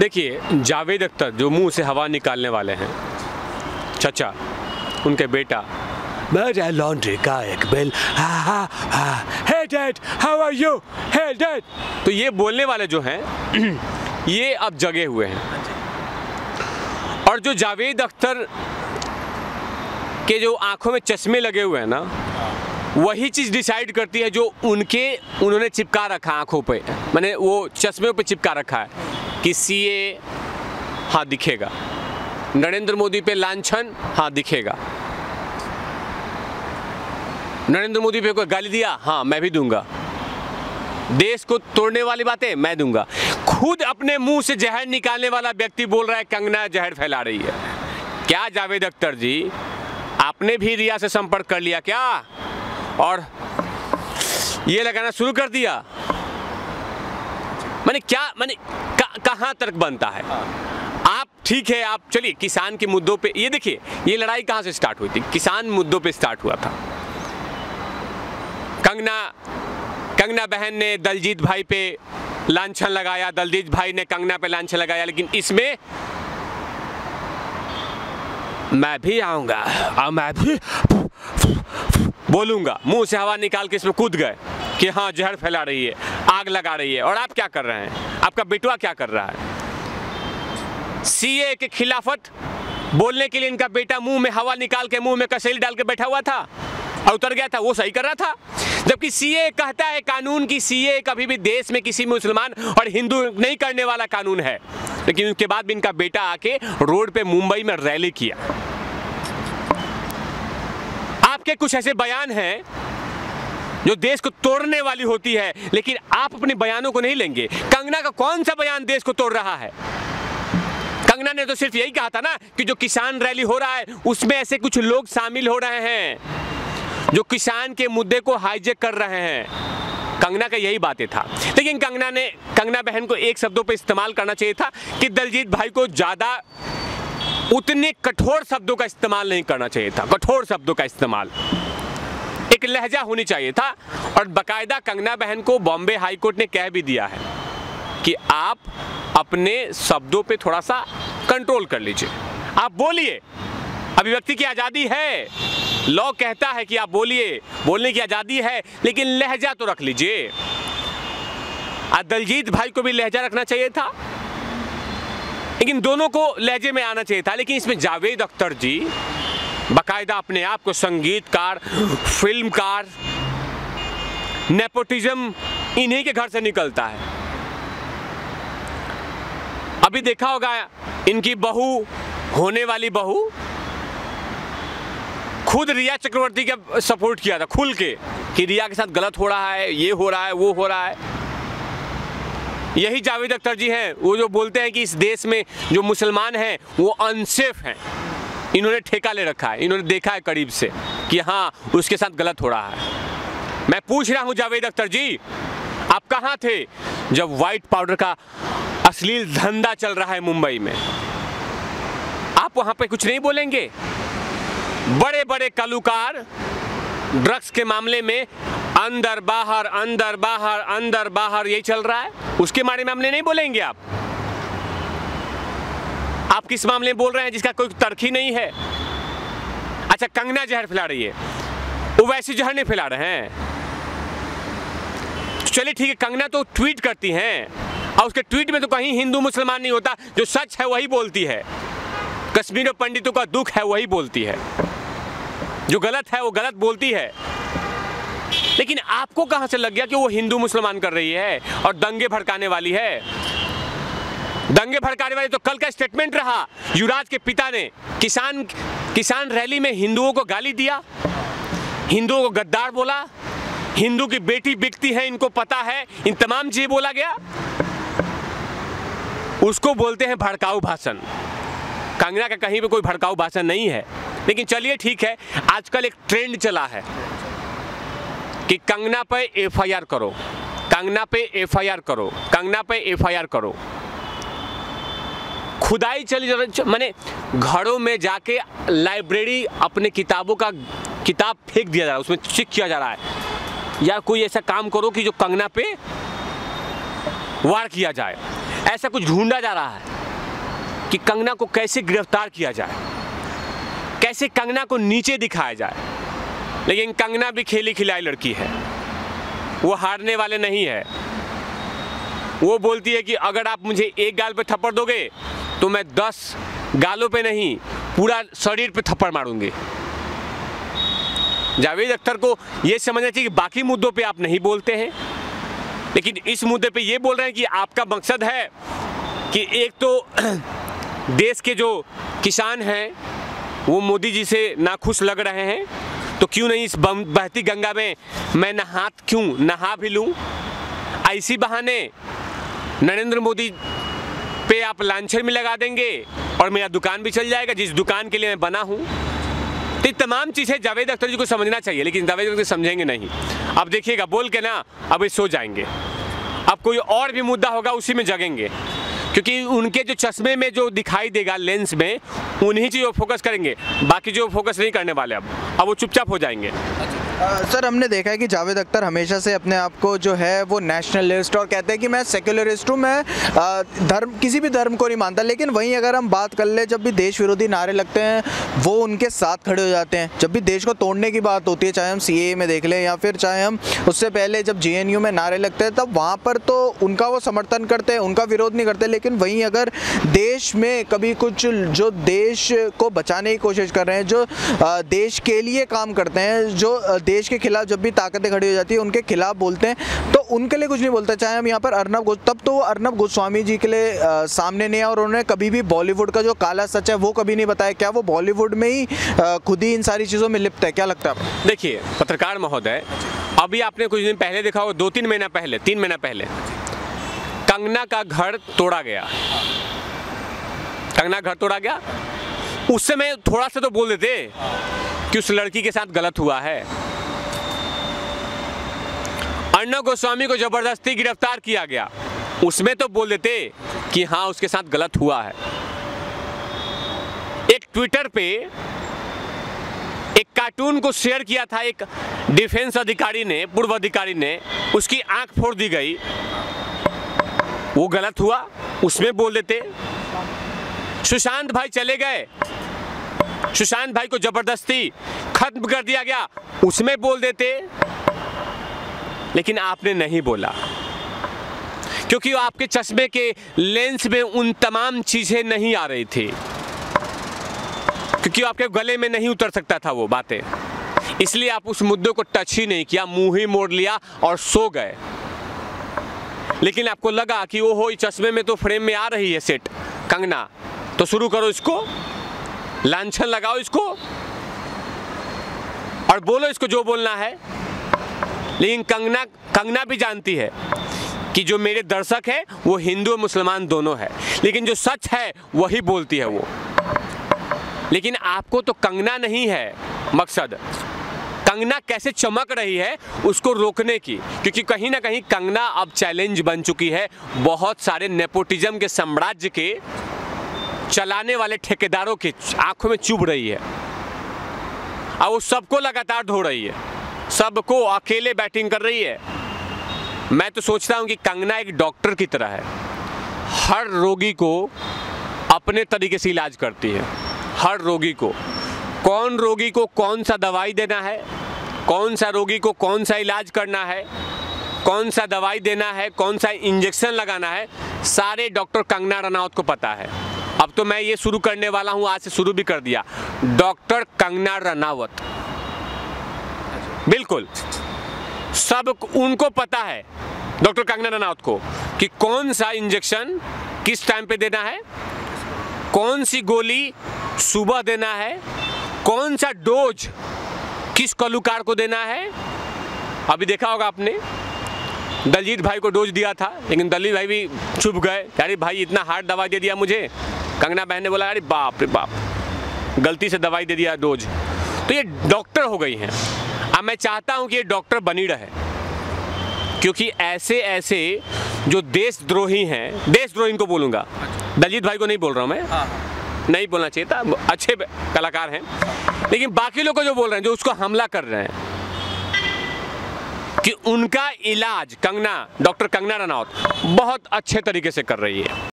देखिए, जावेद अख्तर जो मुंह से हवा निकालने वाले हैं, चचा, उनके बेटा, मेरा लॉन्ड्री का एक bill, hey dad how are you, hey dad, तो ये बोलने वाले जो हैं ये अब जगे हुए हैं। और जो जावेद अख्तर के जो आंखों में चश्मे लगे हुए हैं ना, वही चीज़ डिसाइड करती है जो उन्होंने चिपका रखा आंखों पे, माने वो चश्मे पे चिपका रखा है कि सीए हाँ दिखेगा, नरेंद्र मोदी पे लांछन हाँ दिखेगा, नरेंद्र मोदी पे कोई गाली दिया हाँ मैं भी दूंगा, देश को तोड़ने वाली बातें मैं दूंगा। खुद अपने मुंह से जहर निकालने वाला व्यक्ति बोल रहा है कंगना जहर फैला रही है। क्या जावेद अख्तर जी, आपने भी रिया से संपर्क कर लिया क्या और ये लगाना शुरू कर दिया? माने क्या, माने कहाँ तर्क बनता है? आप ठीक है, आप चलिए किसान के मुद्दों पे, ये देखिए ये लड़ाई कहाँ से स्टार्ट हुई थी, किसान मुद्दों पे स्टार्ट हुआ था। कंगना बहन ने दलजीत भाई पे लांछन लगाया, दलजीत भाई ने कंगना पे लांछन लगाया, लेकिन इसमें मैं भी आऊंगा और मैं भी बोलूंगा, मुंह से हवा निकाल के इसमें कूद गए कि हाँ जहर फैला रही है, आग लगा रही है। और आप क्या कर रहे हैं, आपका बेटुआ क्या कर रहा है? सीए के खिलाफत बोलने के लिए इनका बेटा मुंह में हवा निकाल के, मुंह में कसेली डाल के बैठा हुआ था और उतर गया था, वो सही कर रहा था। जबकि सीए कहता है कानून की, सीए कभी भी देश में किसी मुसलमान और हिंदू नहीं करने वाला कानून है, लेकिन उसके बाद भी इनका बेटा आके रोड पे मुंबई में रैली किया। आपके कुछ ऐसे बयान हैं जो देश को तोड़ने वाली होती है, लेकिन आप अपने बयानों को नहीं लेंगे। कंगना का कौन सा बयान देश को तोड़ रहा है? कंगना ने तो सिर्फ यही कहा था ना कि जो किसान रैली हो रहा है उसमें ऐसे कुछ लोग शामिल हो रहे हैं जो किसान के मुद्दे को हाईजैक कर रहे हैं। कंगना का यही बातें था, लेकिन कंगना बहन को एक शब्दों पे इस्तेमाल करना चाहिए था कि दलजीत भाई को ज़्यादा उतने कठोर शब्दों का इस्तेमाल नहीं करना चाहिए था। कठोर शब्दों का इस्तेमाल, एक लहजा होनी चाहिए था। और बाकायदा कंगना बहन को बॉम्बे हाई कोर्ट ने कह भी दिया है कि आप अपने शब्दों पे थोड़ा सा कंट्रोल कर लीजिए, आप बोलिए, अभिव्यक्ति की आज़ादी है, लॉ कहता है कि आप बोलिए, बोलने की आज़ादी है, लेकिन लहजा तो रख लीजिए। दलजीत भाई को भी लहजा रखना चाहिए था, लेकिन दोनों को लहजे में आना चाहिए था। लेकिन इसमें जावेद अख्तर जी बाकायदा अपने आप को संगीतकार, फिल्मकार, नेपोटिज्म इन्हीं के घर से निकलता है। अभी देखा होगा इनकी बहू, होने वाली बहू, खुद रिया चक्रवर्ती का सपोर्ट किया था खुल के कि रिया के साथ गलत हो रहा है, ये हो रहा है, वो हो रहा है। यही जावेद अख्तर जी हैं वो जो बोलते हैं कि इस देश में जो मुसलमान हैं वो अनसेफ हैं। इन्होंने ठेका ले रखा है, इन्होंने देखा है करीब से कि हाँ उसके साथ गलत हो रहा है। मैं पूछ रहा हूँ जावेद अख्तर जी, आप कहाँ थे जब व्हाइट पाउडर का अश्लील धंधा चल रहा है मुंबई में? आप वहाँ पे कुछ नहीं बोलेंगे? बड़े बड़े कलुकार ड्रग्स के मामले में अंदर बाहर अंदर बाहर अंदर बाहर यही चल रहा है, उसके बारे में हमने नहीं बोलेंगे। आप किस मामले में बोल रहे हैं जिसका कोई तर्क ही नहीं है? अच्छा, कंगना जहर फैला रही है, वो वैसे जहर नहीं फैला रहे हैं। चलिए ठीक है, कंगना तो ट्वीट करती हैं और उसके ट्वीट में तो कहीं हिंदू मुसलमान नहीं होता, जो सच है वही बोलती है, कश्मीर पंडितों का दुख है वही बोलती है, जो गलत है वो गलत बोलती है। लेकिन आपको कहां से लग गया कि वो हिंदू मुसलमान कर रही है और दंगे भड़काने वाली है? दंगे भड़काने वाली तो कल का स्टेटमेंट रहा, युवराज के पिता ने किसान रैली में हिंदुओं को गाली दिया, हिंदुओं को गद्दार बोला, हिंदू की बेटी बिकती है इनको पता है, इन तमाम चीजें बोला गया। उसको बोलते हैं भड़काऊ भाषण। कंगना का कहीं पे कोई भड़काऊ भाषण नहीं है। लेकिन चलिए ठीक है, आजकल एक ट्रेंड चला है कि कंगना पे एफआईआर करो, कंगना पे एफआईआर करो, कंगना पे एफआईआर करो। खुदाई चली, माने घरों में जाके लाइब्रेरी अपने किताबों का किताब फेंक दिया जा रहा है, उसमें चेक किया जा रहा है, या कोई ऐसा काम करो कि जो कंगना पे वार किया जाए। ऐसा कुछ ढूंढा जा रहा है कि कंगना को कैसे गिरफ्तार किया जाए, कैसे कंगना को नीचे दिखाया जाए। लेकिन कंगना भी खेली खिलाई लड़की है, वो हारने वाले नहीं है। वो बोलती है कि अगर आप मुझे एक गाल पे थप्पड़ दोगे तो मैं 10 गालों पे नहीं, पूरा शरीर पे थप्पड़ मारूंगी। जावेद अख्तर को ये समझना चाहिए कि बाकी मुद्दों पे आप नहीं बोलते हैं, लेकिन इस मुद्दे पे ये बोल रहे हैं कि आपका मकसद है कि एक तो देश के जो किसान हैं वो मोदी जी से नाखुश लग रहे हैं, तो क्यों नहीं इस बहती गंगा में मैं नहा भी लूं। ऐसी बहाने नरेंद्र मोदी पे आप लांछन भी लगा देंगे और मेरा दुकान भी चल जाएगा, जिस दुकान के लिए मैं बना हूं। तो ये तमाम चीज़ें जावेद अख्तर जी को समझना चाहिए, लेकिन जावेद अख्तर समझेंगे नहीं। अब देखिएगा बोल के ना अब ये सो जाएंगे, अब कोई और भी मुद्दा होगा उसी में जगेंगे, क्योंकि उनके जो चश्मे में जो दिखाई देगा लेंस में उन्हीं चीज़ों फोकस करेंगे, बाकी जो फोकस नहीं करने वाले अब वो चुपचाप हो जाएंगे। सर हमने देखा है कि जावेद अख्तर हमेशा से अपने आप को जो है वो नेशनलिस्ट और कहते हैं कि मैं सेक्युलरिस्ट हूँ, मैं किसी भी धर्म को नहीं मानता। लेकिन वहीं अगर हम बात कर ले, जब भी देश विरोधी नारे लगते हैं वो उनके साथ खड़े हो जाते हैं। जब भी देश को तोड़ने की बात होती है, चाहे हम CAA में देख लें या फिर चाहे हम उससे पहले जब GNU में नारे लगते हैं, तब वहाँ पर तो उनका वो समर्थन करते हैं, उनका विरोध नहीं करते। लेकिन वहीं अगर देश में कभी कुछ जो देश को बचाने की कोशिश कर रहे हैं, जो देश के लिए काम करते हैं, जो देश के खिलाफ जब भी ताकतें खड़ी हो जाती है उनके खिलाफ बोलते हैं, तो उनके लिए कुछ नहीं बोलते। चाहे हम यहाँ पर तब तो अर्नब गोस्वामी जी के लिए सामने नहीं आया और उन्होंने कभी भी बॉलीवुड का जो काला सच है वो कभी नहीं बताया। क्या वो बॉलीवुड में ही खुद ही इन सारी चीज़ों में लिप्त है? क्या लगता है आपको? देखिए पत्रकार महोदय, अभी आपने कुछ दिन पहले देखा होगा, 2-3 महीना पहले, 3 महीना पहले कंगना का घर तोड़ा गया। कंगना घर तोड़ा गया, उस समय थोड़ा सा तो बोल देते कि उस लड़की के साथ गलत हुआ है। अर्नब गोस्वामी को जबरदस्ती गिरफ्तार किया गया, उसमें तो बोल देते कि हाँ उसके साथ गलत हुआ है। एक ट्विटर पे एक कार्टून को शेयर किया था एक डिफेंस अधिकारी ने, पूर्व अधिकारी ने, उसकी आंख फोड़ दी गई, वो गलत हुआ, उसमें बोल देते। सुशांत भाई चले गए, सुशांत भाई को जबरदस्ती खत्म कर दिया गया, उसमें बोल देते। लेकिन आपने नहीं बोला, क्योंकि आपके चश्मे के लेंस में उन तमाम चीजें नहीं आ रही थी, क्योंकि आपके गले में नहीं उतर सकता था वो बातें, इसलिए आप उस मुद्दे को टच ही नहीं किया, मुंह ही मोड़ लिया और सो गए। लेकिन आपको लगा कि ओहो इस चश्मे में तो फ्रेम में आ रही है सेट कंगना, तो शुरू करो इसको, लांछन लगाओ इसको और बोलो इसको जो बोलना है। लेकिन कंगना भी जानती है कि जो मेरे दर्शक है वो हिंदू और मुसलमान दोनों है, लेकिन जो सच है वही बोलती है वो। लेकिन आपको तो कंगना नहीं है मकसद, कंगना कैसे चमक रही है उसको रोकने की, क्योंकि कहीं ना कहीं कंगना अब चैलेंज बन चुकी है बहुत सारे नेपोटिज्म के साम्राज्य के चलाने वाले ठेकेदारों के आंखों में चुभ रही है, और वो सबको लगातार धो रही है, सबको अकेले बैटिंग कर रही है। मैं तो सोचता हूं कि कंगना एक डॉक्टर की तरह है, हर रोगी को अपने तरीके से इलाज करती है। हर रोगी को, कौन रोगी को कौन सा दवाई देना है, कौन सा रोगी को कौन सा इलाज करना है, कौन सा दवाई देना है, कौन सा इंजेक्शन लगाना है, सारे डॉक्टर कंगना रनौत को पता है। अब तो मैं ये शुरू करने वाला हूं, आज से शुरू भी कर दिया, डॉक्टर कंगना रनौत। बिल्कुल सब उनको पता है, डॉक्टर कंगना रनौत को, कि कौन सा इंजेक्शन किस टाइम पे देना है, कौन सी गोली सुबह देना है, कौन सा डोज किस कलुकार को देना है। अभी देखा होगा आपने, दलजीत भाई को डोज दिया था, लेकिन दलजीत भाई भी चुप गए, अरे भाई इतना हार्ड दवाई दे दिया मुझे। कंगना बहन ने बोला अरे बाप रे बाप, गलती से दवाई दे दिया डोज। तो ये डॉक्टर हो गई हैं। अब मैं चाहता हूं कि ये डॉक्टर बनी रहे, क्योंकि ऐसे ऐसे जो देशद्रोही हैं, देशद्रोही इनको बोलूँगा, दलजीत भाई को नहीं बोल रहा हूँ मैं, नहीं बोलना चाहिए था, अच्छे कलाकार हैं, लेकिन बाकी लोग को जो बोल रहे हैं, जो उसको हमला कर रहे हैं, कि उनका इलाज कंगना, डॉक्टर कंगना रनौत बहुत अच्छे तरीके से कर रही है।